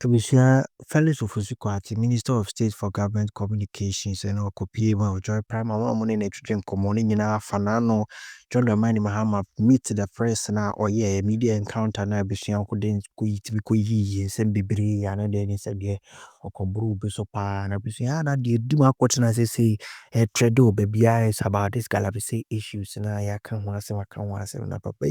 Commissioner Felix Kwakye, Minister of State for Government Communications and Okopie or Joy Prime Money Nitrogen Common in Fanano, John Ramani Mahama meet the press now or yeah, media encounter now Bishan couldn't quit and send Bibri and then said yeah, or Combru Bisopa and Abisiana did do my question as they say a tredo baby eyes about this Galabisi issues and I can't want to say na papa.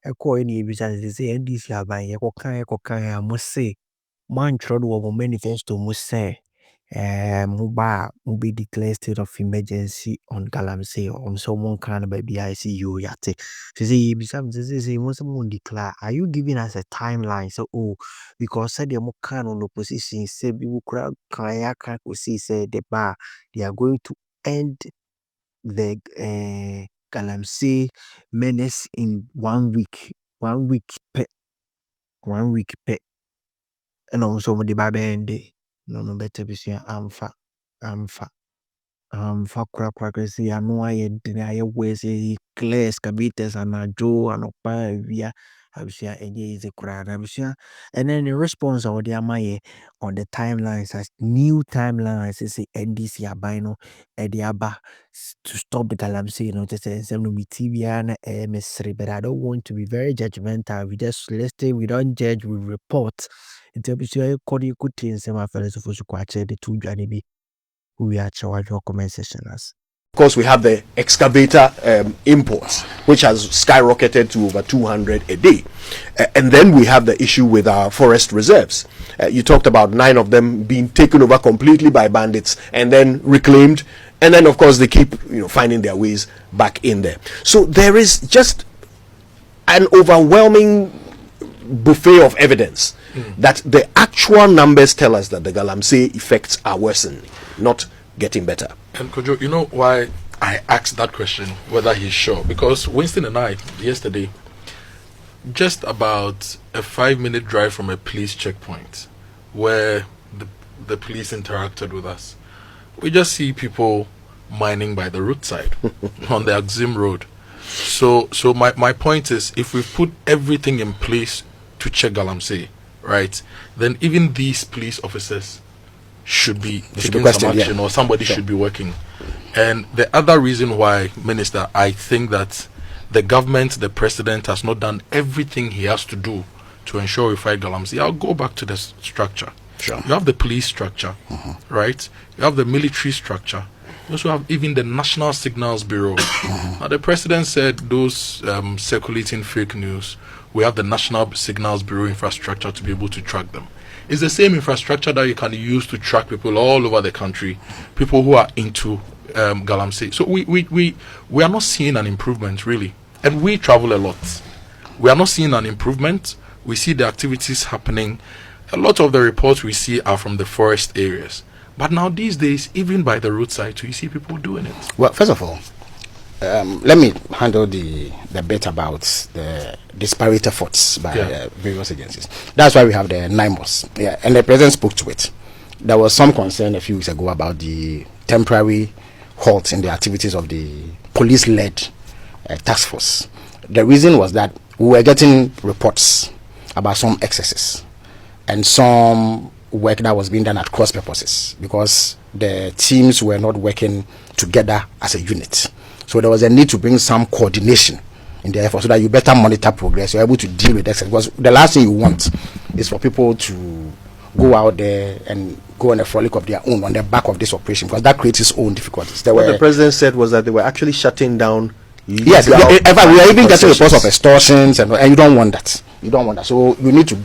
A coin because they say and this ya by a cocaine, I must say. Man trod wo manifesto mu say muba declare state of emergency on Galamsey on someone kind of baby ICU yate. She say say someone declare. Are you giving us a timeline? So because said the can on opposition say we crowd kaya can see say the bar they are going to end the Galamsey menace in 1 week. 1 week pe 1 week pe. And also with the baby no better be seen amfa crazy I know I deny ways clear scabites and a joe and opa via Abisia is a crowd Abisia and then the response of the Amaye on the timelines as new timelines is the NDC abino Ediaba to stop the Galamsey, just say some TV and MS3, but I don't want to be very judgmental. Let's say we don't judge, we report. It's a good things my fellows of Kwakye the two Johnny who we are charged your comment session as. Of course, we have the excavator imports, which has skyrocketed to over 200 a day. And then we have the issue with our forest reserves. You talked about 9 of them being taken over completely by bandits and then reclaimed. And then, of course, they keep finding their ways back in there. So there is just an overwhelming buffet of evidence that the actual numbers tell us that the Galamsey effects are worsening, not getting better. And Kojo, you know why I asked that question, whether he's sure? Because Winston and I, yesterday, just about a 5-minute drive from a police checkpoint where the police interacted with us, we just see people mining by the roadside on the Axim Road. So my point is, if we put everything in place to check Galamsey, right, then even these police officers should be taking some action, or somebody should be working. And the other reason why, Minister, I think that the government, the president, has not done everything he has to do to ensure we fight Galamsey. I'll go back to the structure. Sure. You have the police structure, right? You have the military structure. You also have even the National Signals Bureau. Now, the president said those circulating fake news, we have the National Signals Bureau infrastructure to be able to track them. It's the same infrastructure that you can use to track people all over the country, people who are into Galamsey. So we are not seeing an improvement, really. And we travel a lot. We are not seeing an improvement. We see the activities happening. A lot of the reports we see are from the forest areas. But now these days, even by the roadside, you see people doing it. Well, first of all, let me handle the bit about the disparate efforts by various agencies. That's why we have the NIMOS. Yeah, and the president spoke to it. There was some concern a few weeks ago about the temporary halt in the activities of the police-led task force. The reason was that we were getting reports about some excesses and some work that was being done at cross purposes because the teams were not working together as a unit. So there was a need to bring some coordination in the effort so that you better monitor progress. You're able to deal with excess. Because the last thing you want is for people to go out there and go on a frolic of their own on the back of this operation, because that creates its own difficulties. What the president said was that they were actually shutting down. Yes, we are even getting reports of extortions, and you don't want that. You don't want that. So you need to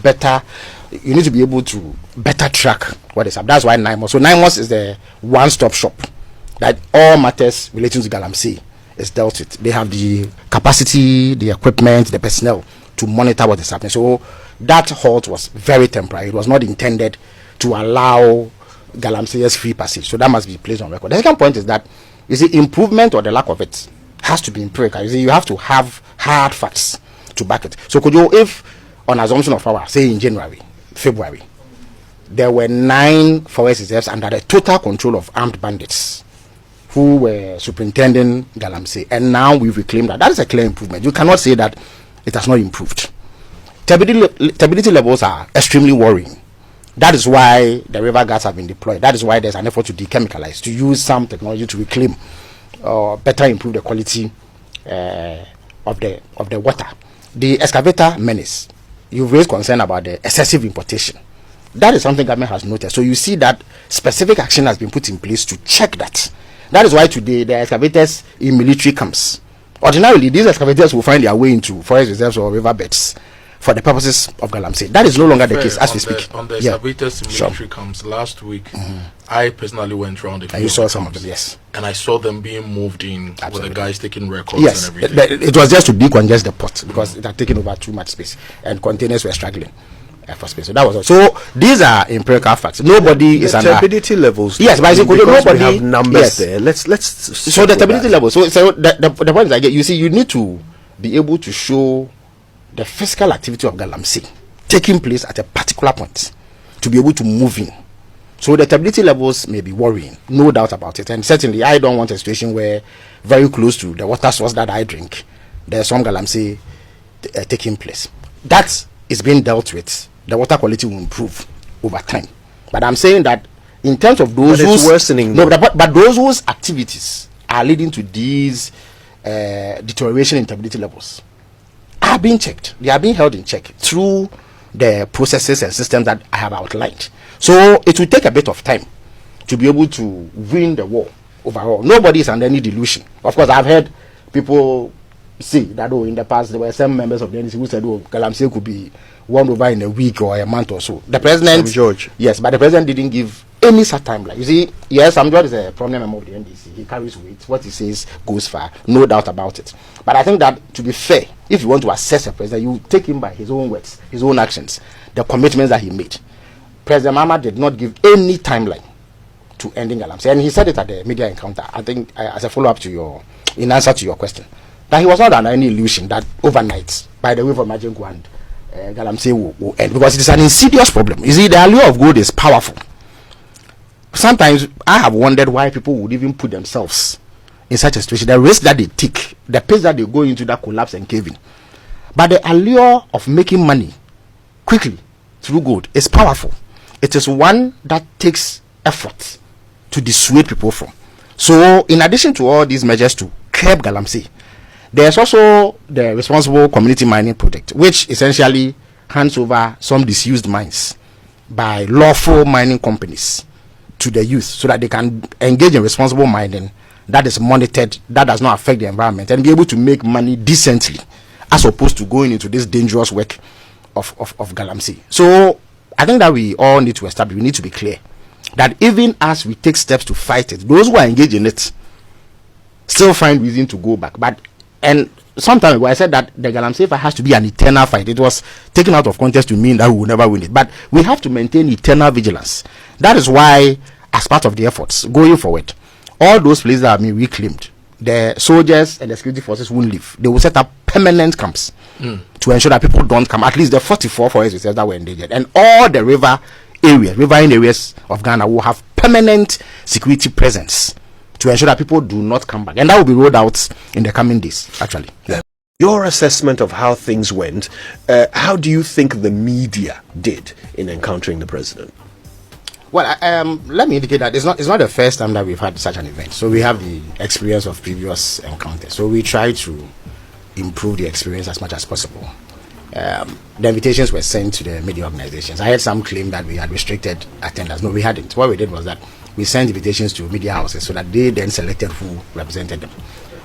be able to better track what is up. That's why NIMOS. So NIMOS is the one-stop shop that all matters relating to Galamsey is dealt with. They have the capacity, the equipment, the personnel to monitor what is happening. So that halt was very temporary. It was not intended to allow Galamsey's free passage. So that must be placed on record. The second point is that, you see, improvement or the lack of it has to be empirical. You see, you have to have hard facts to back it. So could you, if on assumption of power, say in January, February, there were 9 forest reserves under the total control of armed bandits who were superintending Galamsey, and now we've reclaimed that. That is a clear improvement. You cannot say that it has not improved. Turbidity levels are extremely worrying. That is why the river guards have been deployed. That is why there's an effort to dechemicalize, to use some technology to reclaim or better improve the quality of the water. The excavator menace, you've raised concern about the excessive importation. That is something government has noticed. So you see that specific action has been put in place to check that. That is why today the excavators in military camps, ordinarily these excavators will find their way into forest reserves or riverbeds for the purposes of galamsey. That is no longer the case as we speak. On the excavators in military camps last week, I personally went around the field. And you saw some of them, yes. And I saw them being moved in with the guys taking records yes, and everything. It was just to decongest the port because it had taken over too much space and containers were struggling for space. So that was all. So these are empirical facts. Nobody is under turbidity levels. Yes, but nobody we have numbers there. Let's so the turbidity levels. So the point is, I get, you see, you need to be able to show the physical activity of galamsey taking place at a particular point to be able to move in. So the turbidity levels may be worrying, no doubt about it. And certainly I don't want a situation where very close to the water source that I drink, there's some galamsey taking place. That is being dealt with. The water quality will improve over time. But I'm saying that in terms of those who's worsening. No, but those whose activities are leading to these deterioration in turbidity levels are being checked. They are being held in check through the processes and systems that I have outlined. So it will take a bit of time to be able to win the war overall. Nobody is under any delusion. Of course, I've heard people say that in the past there were some members of the NDC who said galamsey could be won over in a week or a month or so. The president, George, yes, but the president didn't give any such timeline. You see, yes, George is a prominent member of the NDC. He carries weight. What he says goes far, no doubt about it. But I think that, to be fair, if you want to assess a president, you take him by his own words, his own actions, the commitments that he made. President Mahama did not give any timeline to ending galamsey, and he said it at the media encounter. I think as a follow-up to in answer to your question, that he was not under any illusion that overnight, by the way of Majengo and galamsey will end, because it is an insidious problem. You see, the allure of gold is powerful. Sometimes I have wondered why people would even put themselves in such a situation. The risk that they take, the pace that they go into that collapse and caving. But the allure of making money quickly through gold is powerful. It is one that takes effort to dissuade people from. So in addition to all these measures to curb galamsey, there's also the responsible community mining project, which essentially hands over some disused mines by lawful mining companies to the youth so that they can engage in responsible mining that is monitored, that does not affect the environment, and be able to make money decently, as opposed to going into this dangerous work of galamsey. So I think that we all need to establish, we need to be clear that even as we take steps to fight it, those who are engaged in it still find reason to go back. And some time ago I said that the galamsey fight has to be an eternal fight. It was taken out of context to mean that we will never win it, but we have to maintain eternal vigilance. That is why, as part of the efforts going forward, all those places that have been reclaimed, the soldiers and the security forces won't leave. They will set up permanent camps to ensure that people don't come. At least the 44 forest reserves that were endangered, and all the riverine areas of Ghana will have permanent security presence to ensure that people do not come back. And that will be rolled out in the coming days, actually. Yeah. Your assessment of how things went, how do you think the media did in encountering the president? Well, let me indicate that it's not the first time that we've had such an event. So we have the experience of previous encounters. So we try to improve the experience as much as possible. The invitations were sent to the media organizations. I had some claim that we had restricted attendance. No, we hadn't. What we did was that we sent invitations to media houses so that they then selected who represented them.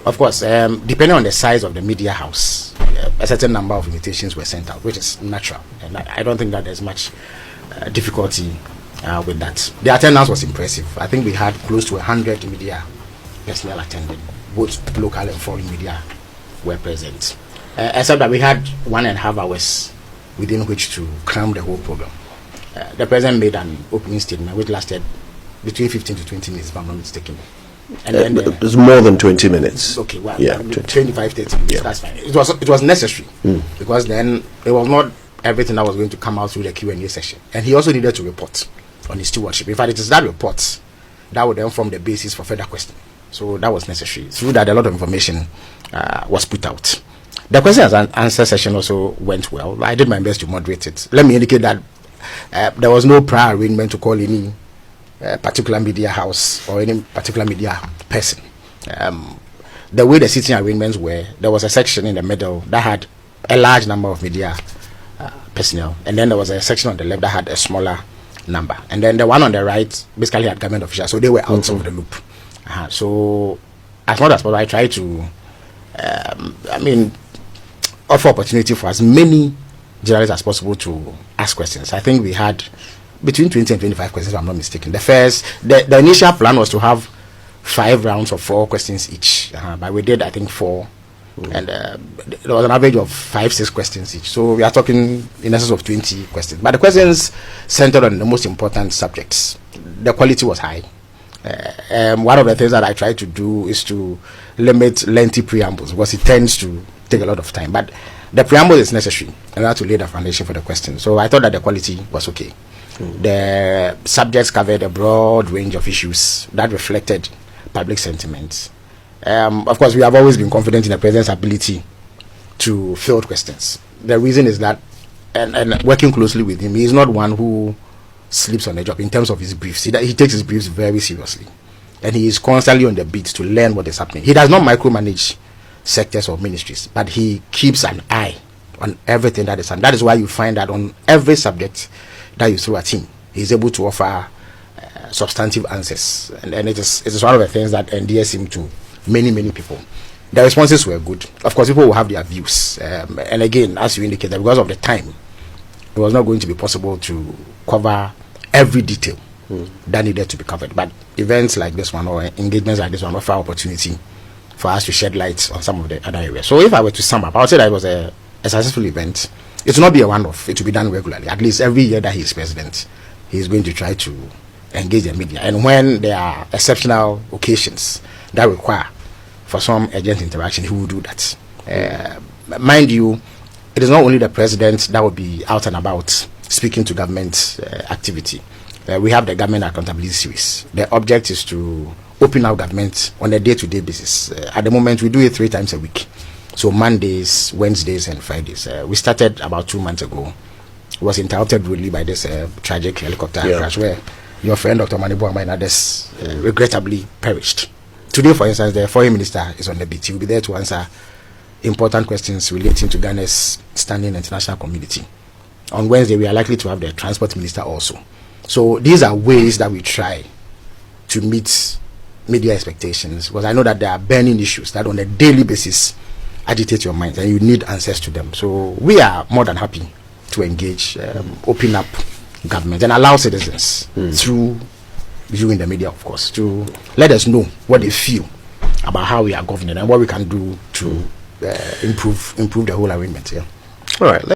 Of course, depending on the size of the media house, a certain number of invitations were sent out, which is natural. And I don't think that there's much difficulty with that. The attendance was impressive. I think we had close to 100 media personnel attended. Both local and foreign media were present. Except that we had 1.5 hours within which to cram the whole program. The president made an opening statement which lasted between 15 to 20 minutes, if I'm not mistaken. And then it was more than 20 minutes. Okay, well, yeah, 25, 30 minutes, that's fine. It was necessary because then it was not everything that was going to come out through the Q&A session. And he also needed to report on his stewardship. In fact, it is that report that would then form the basis for further question. So that was necessary. Through that, a lot of information was put out. The question and answer session also went well. I did my best to moderate it. Let me indicate that there was no prior arrangement to call any particular media house or any particular media person. The way the sitting arrangements were, there was a section in the middle that had a large number of media personnel, and then there was a section on the left that had a smaller number, and then the one on the right basically had government officials, so they were out of the loop. So as much as possible, I try to offer opportunity for as many journalists as possible to ask questions. I think we had between 20 and 25 questions, if I'm not mistaken. The initial plan was to have 5 rounds of 4 questions each, but we did, I think, 4. And there was an average of 5-6 questions each. So we are talking in excess of 20 questions. But the questions centered on the most important subjects. The quality was high. One of the things that I try to do is to limit lengthy preambles, because it tends to take a lot of time. But the preamble is necessary in order to lay the foundation for the question. So I thought that the quality was okay. The subjects covered a broad range of issues that reflected public sentiment. Of course, we have always been confident in the president's ability to field questions. The reason is that, and working closely with him, he is not one who sleeps on the job in terms of his briefs. He takes his briefs very seriously, and he is constantly on the beat to learn what is happening. He does not micromanage sectors or ministries, but he keeps an eye on everything that is happening. That is why you find that on every subject that you throw at him, he is able to offer substantive answers, and it is one of the things that endears him to many people. The responses were good. Of course, people will have their views, and again, as you indicated, because of the time, it was not going to be possible to cover every detail that needed to be covered. But events like this one, or engagements like this one, offer opportunity for us to shed light on some of the other areas. So if I were to sum up, I would say that it was a successful event. It will not be a one-off. It will be done regularly. At least every year that he is president, he is going to try to engage the media. And when there are exceptional occasions that require for some urgent interaction, he will do that. Mind you, it is not only the president that will be out and about speaking to government activity. We have the government accountability series. The object is to open our government on a day-to-day basis. At the moment, we do it 3 times a week. So Mondays, Wednesdays, and Fridays. We started about 2 months ago. It was interrupted really by this tragic helicopter crash where your friend Dr. Manibu and others regrettably perished. Today, for instance, the foreign minister is on the beat. He will be there to answer important questions relating to Ghana's standing in the international community. On Wednesday, we are likely to have the transport minister also. So these are ways that we try to meet media expectations, because I know that there are burning issues that on a daily basis agitate your mind and you need answers to them. So we are more than happy to engage, open up government and allow citizens through viewing the media, of course, to let us know what they feel about how we are governing and what we can do to improve the whole arrangement. All right.